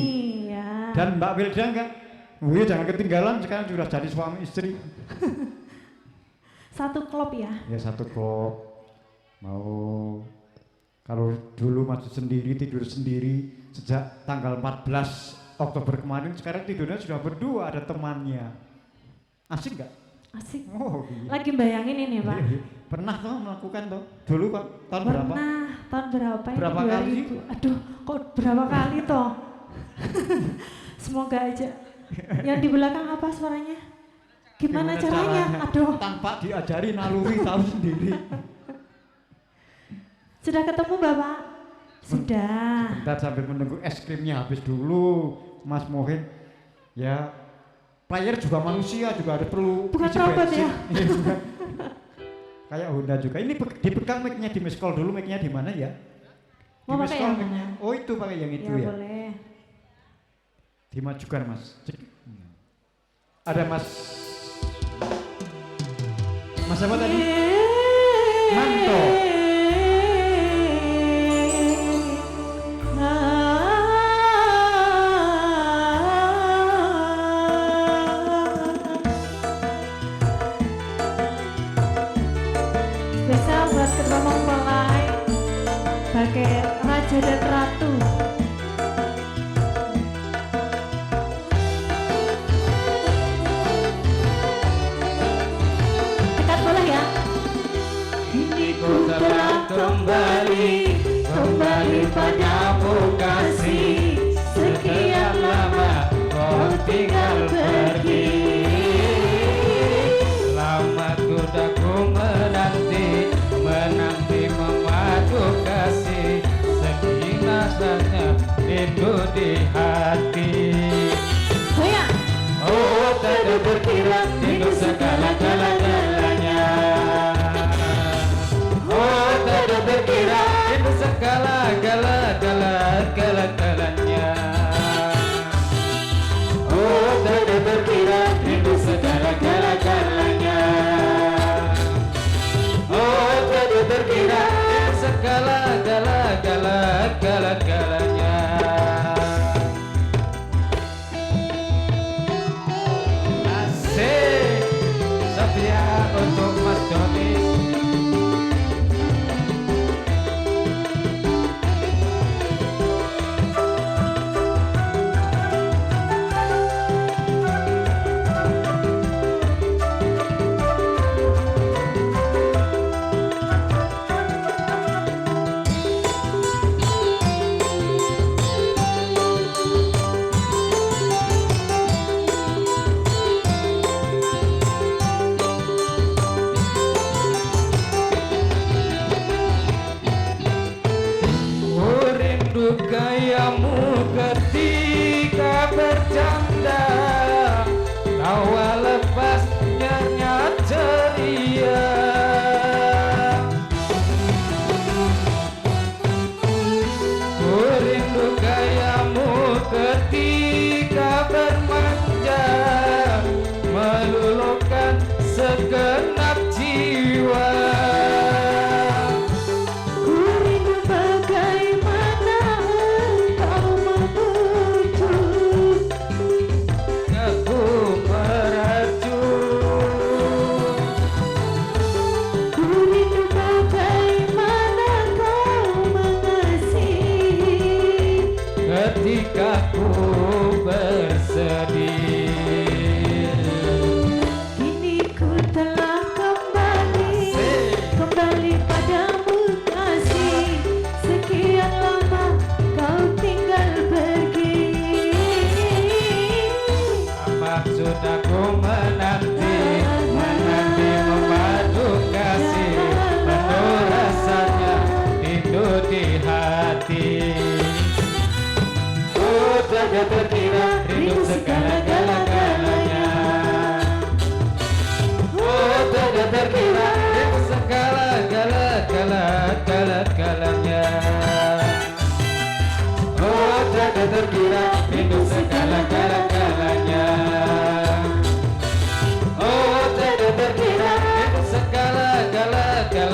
Ya. Dan Mbak Wilda enggak? Wih, jangan ketinggalan sekarang sudah jadi suami istri. Satu klub ya. Ya satu klub. Mau kalau dulu masih sendiri tidur sendiri sejak tanggal 14 Oktober kemarin, sekarang tidurnya sudah berdua, ada temannya. Asik nggak? Asik. Oh iya. Lagi bayangin ini Pak. Pernah toh melakukan toh? Dulu kok tahun berapa? Pernah. Tahun berapa ini? Berapa kali? 2000. Aduh, kok berapa kali toh? Semoga aja. Yang di belakang apa suaranya? Gimana caranya? Aduh. Tanpa diajari naluri tahu sendiri. Sudah ketemu Bapak? Sudah. Bentar sambil menunggu es krimnya habis dulu, Mas Mohin. Ya, player juga manusia juga ada perlu. Bukan isi robot bensin. ya? Iya, bukan. Kayak Honda juga. Ini dipegang mic-nya di miss call dulu, mic-nya di mana ya? Di Mau miss pakai call yang mic-nya. mana? Oh itu pakai yang itu Ya ya. boleh. Dimajukan Mas. Cek. Ada Mas. Mas apa tadi? Manto. Spesial buat kedua mempelai pakai raja dan ratu. Dekat boleh ya? Kini ku telah kembali padamu kasih. Sekian lama kau tinggal pergi. Lama sudah ku menanti memadu kasih. Sekian rasanya rindu di hati. Goyang. Oh, tak terkira rindu segala-galanya. Oh, tak terkira rindu segala-galanya. Oh, tak terkira rindu segala-galanya. Oh, tak terkira rindu segala-galanya. Asik, setia untuk Mas Doni. Rindu gayamu ketika bercanda, tawa lepasnya ceria. Rindu gayamu ketika bermanja, meluluhkan segenap jiwa. Aku meracun. segala-galanya. Oh tak terkira rindu segala-galanya. Oh tak terkira rindu segala-galanya.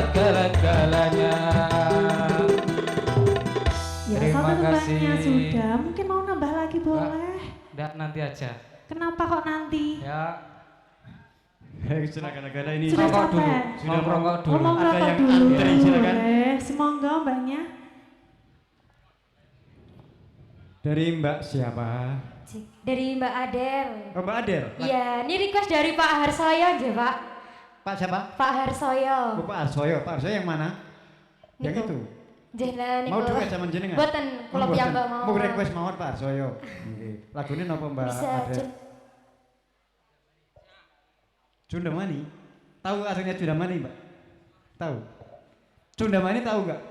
Segala-galanya. Ya, Terima satu kasih. tembangnya sudah. Mungkin mau nambah lagi boleh. Nggak, nanti aja. Kenapa kok nanti? Ya, Silakan negara ini. Sudah rokok dulu. capek? Sudah Mau rokok Oh, dulu. mau Ada ngerokok yang dulu. antri, silakan. Boleh. Semoga mbaknya. Dari Mbak siapa? Dari Mbak Adel. Oh, Mbak Adel. Iya, ini request dari Pak Harsoyo aja, Pak. Pak siapa? Pak Harsoyo. Oh, Pak Arsoyo. Pak Arsoyo yang mana? Yang Niku. itu. Jenengan Mau niku. duet sama jenengan? Boten, kula piyambak mau. Mau request mawon Pak Arsoyo. Nggih. Lagune napa Mbak Bisa Adel? Cundamani. Tahu artinya Cundamani, Mbak? Tahu. Cundamani tahu nggak?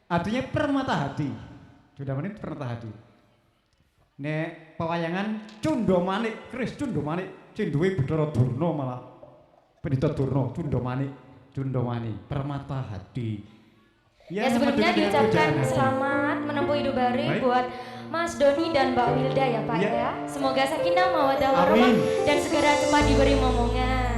Artinya permata hati. Cundamani itu permata hati. Nek pewayangan Cundamani, Kris Cundamani, cinduwe Bathara Durna malah. Pendhita Durna, Cundamani, permata hati. Ya, sebelumnya menunjukkan diucapkan pujaan hati. selamat menempuh hidup baru Baik. buat Mas Doni dan Mbak Wilda ya Pak Ya. ya. Semoga sakinah mawaddah warahmah Amin. dan segera cepat diberi momongan.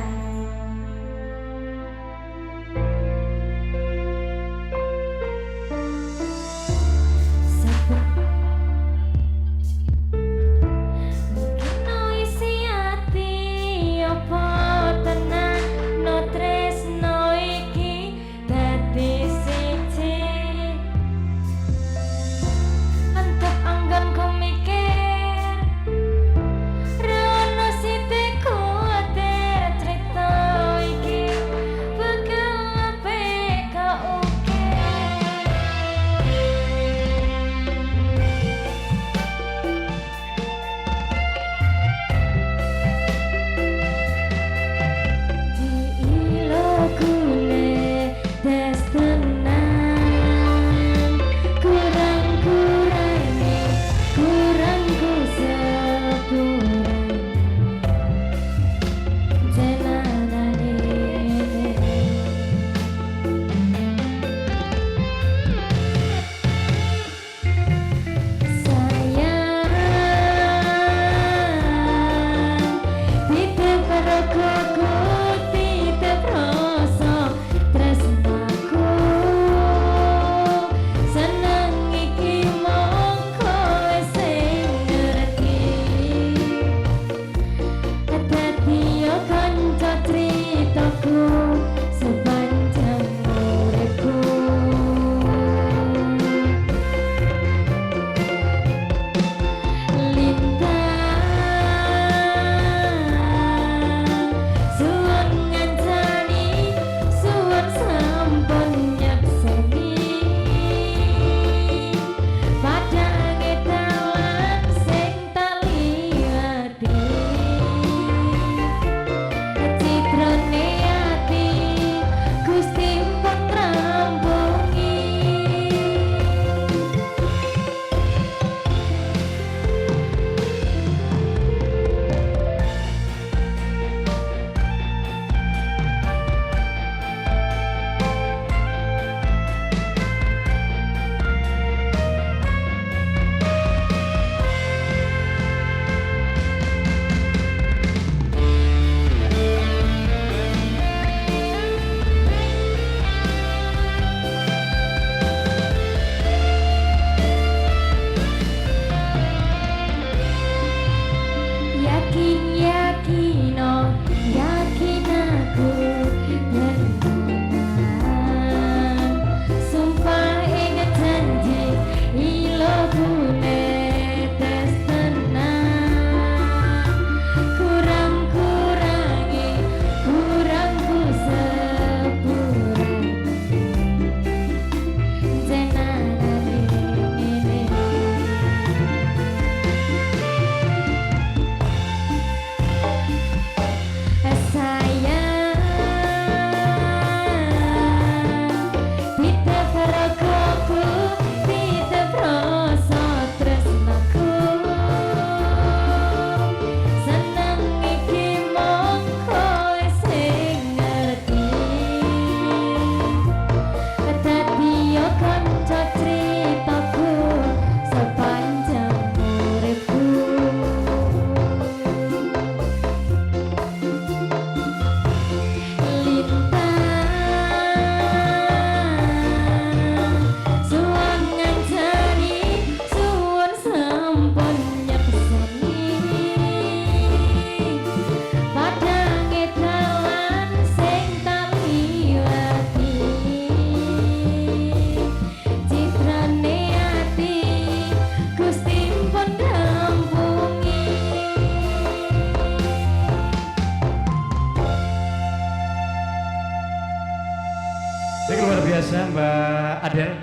Ini luar biasa Mbak Adel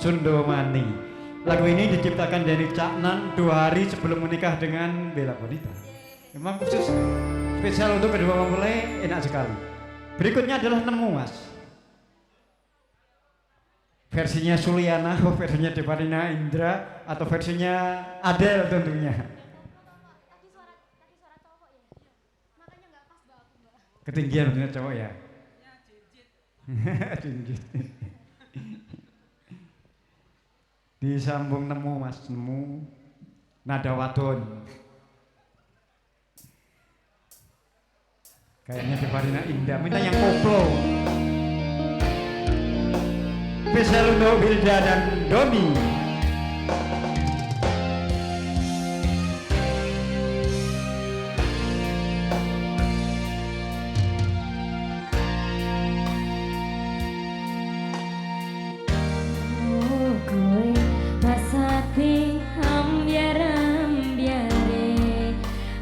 Sundomani. Lagu ini diciptakan dari Cak Nan 2 hari sebelum menikah dengan Bella Bonita. Memang khusus spesial untuk kedua mempelai, enak sekali. Berikutnya adalah Nemu Mas. Versinya Suliana, versinya Devarina Indra, atau versinya Adel tentunya. Ketinggian bener cowok ya. Jinjit. Disambung Nemu Mas, Nemu nada wadon. Kayaknya Devarina Indah, minta yang koplo. Spesial untuk Wilda dan Doni.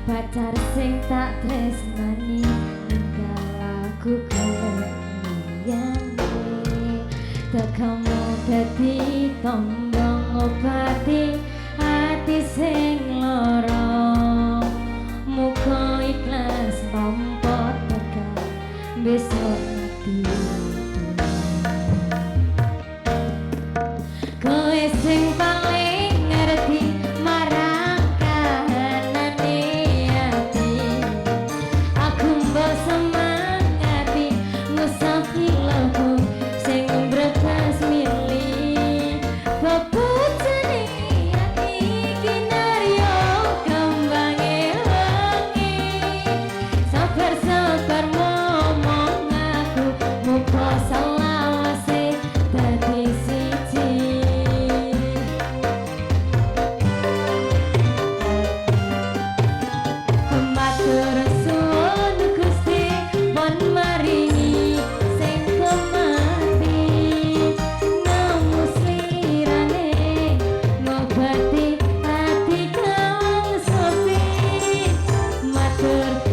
Pacar sing tak tresnani ninggal aku keliyane tekamu dadi tombong obati hati sing lara